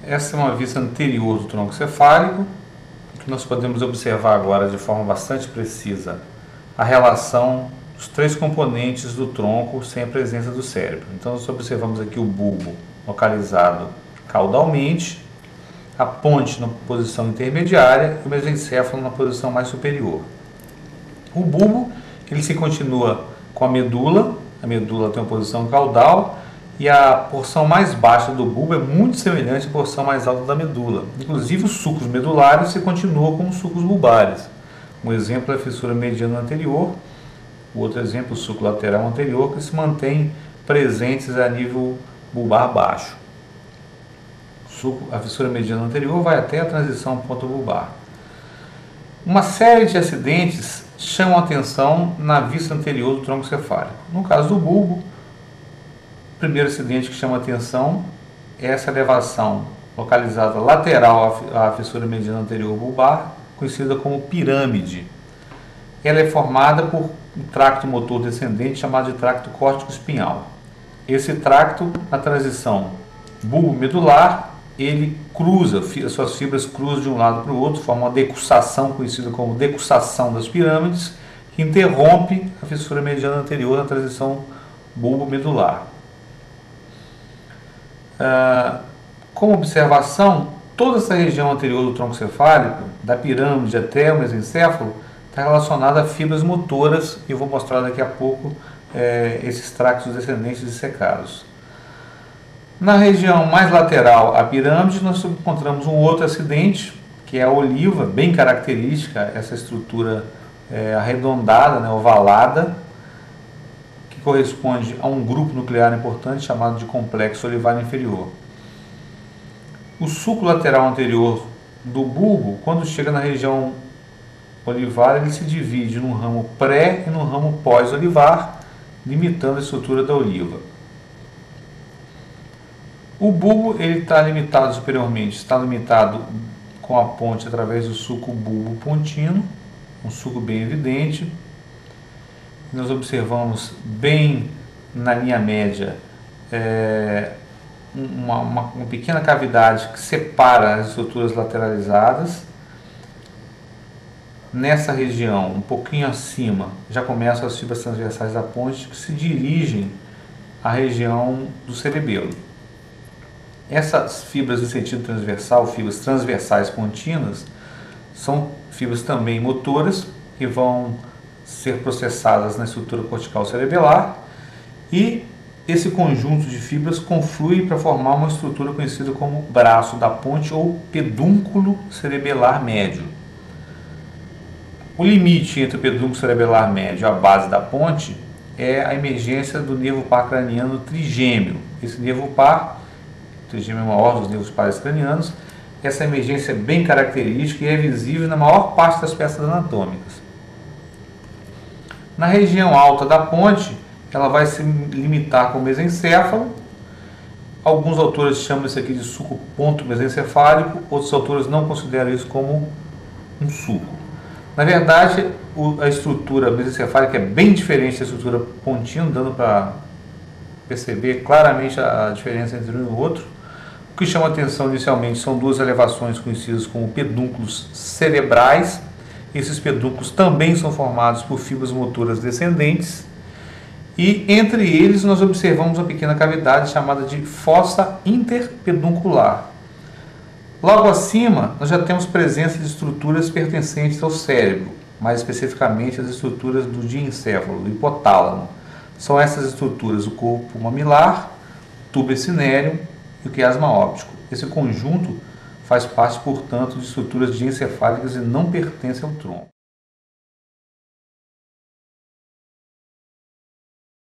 Essa é uma vista anterior do tronco cefálico, que nós podemos observar agora de forma bastante precisa a relação dos três componentes do tronco sem a presença do cérebro. Então nós observamos aqui o bulbo localizado caudalmente, a ponte na posição intermediária e o mesencéfalo na posição mais superior. O bulbo, ele se continua com a medula tem uma posição caudal, e a porção mais baixa do bulbo é muito semelhante à porção mais alta da medula. Inclusive os sulcos medulares se continuam como sulcos bulbares. Um exemplo é a fissura mediana anterior, o outro exemplo, o sulco lateral anterior, que se mantém presentes a nível bulbar baixo. A fissura mediana anterior vai até a transição ponto-bulbar. Uma série de acidentes chamam a atenção na vista anterior do tronco cefálico. No caso do bulbo, o primeiro acidente que chama a atenção é essa elevação localizada lateral à fissura mediana anterior bulbar, conhecida como pirâmide. Ela é formada por um tracto motor descendente chamado de tracto córtico-espinhal. Esse tracto, na transição bulbo-medular, ele cruza, as suas fibras cruzam de um lado para o outro, forma uma decussação conhecida como decussação das pirâmides, que interrompe a fissura mediana anterior na transição bulbo-medular. Como observação, toda essa região anterior do tronco cefálico, da pirâmide até o mesencéfalo, está relacionada a fibras motoras, e eu vou mostrar daqui a pouco esses tractos descendentes dissecados. Na região mais lateral à pirâmide, nós encontramos um outro acidente, que é a oliva, bem característica, essa estrutura arredondada, ovalada, que corresponde a um grupo nuclear importante chamado de complexo olivar inferior. O sulco lateral anterior do bulbo, quando chega na região olivar, ele se divide num ramo pré e num ramo pós-olivar, limitando a estrutura da oliva. O bulbo está limitado superiormente, está limitado com a ponte através do sulco bulbo pontino, um sulco bem evidente. Nós observamos bem na linha média uma pequena cavidade que separa as estruturas lateralizadas. Nessa região, um pouquinho acima, já começam as fibras transversais da ponte que se dirigem à região do cerebelo. Essas fibras de sentido transversal, fibras transversais contínuas, são fibras também motoras que vão ser processadas na estrutura cortical cerebelar, e esse conjunto de fibras conflui para formar uma estrutura conhecida como braço da ponte ou pedúnculo cerebelar médio. O limite entre o pedúnculo cerebelar médio e a base da ponte é a emergência do nervo par craniano trigêmeo. Esse nervo par, o trigêmeo é o maior dos nervos pares cranianos, essa emergência é bem característica e é visível na maior parte das peças anatômicas. Na região alta da ponte, ela vai se limitar com o mesencéfalo. Alguns autores chamam isso aqui de sulco ponto mesencefálico, outros autores não consideram isso como um sulco. Na verdade, a estrutura mesencefálica é bem diferente da estrutura pontino, dando para perceber claramente a diferença entre um e o outro. O que chama atenção inicialmente são duas elevações conhecidas como pedúnculos cerebrais. Esses pedúnculos também são formados por fibras motoras descendentes, e entre eles nós observamos uma pequena cavidade chamada de fossa interpeduncular. Logo acima, nós já temos presença de estruturas pertencentes ao cérebro, mais especificamente as estruturas do diencéfalo, do hipotálamo. São essas estruturas o corpo mamilar, o tubo ecinério e o quiasma óptico. Esse conjunto faz parte, portanto, de estruturas diencefálicas e não pertence ao tronco.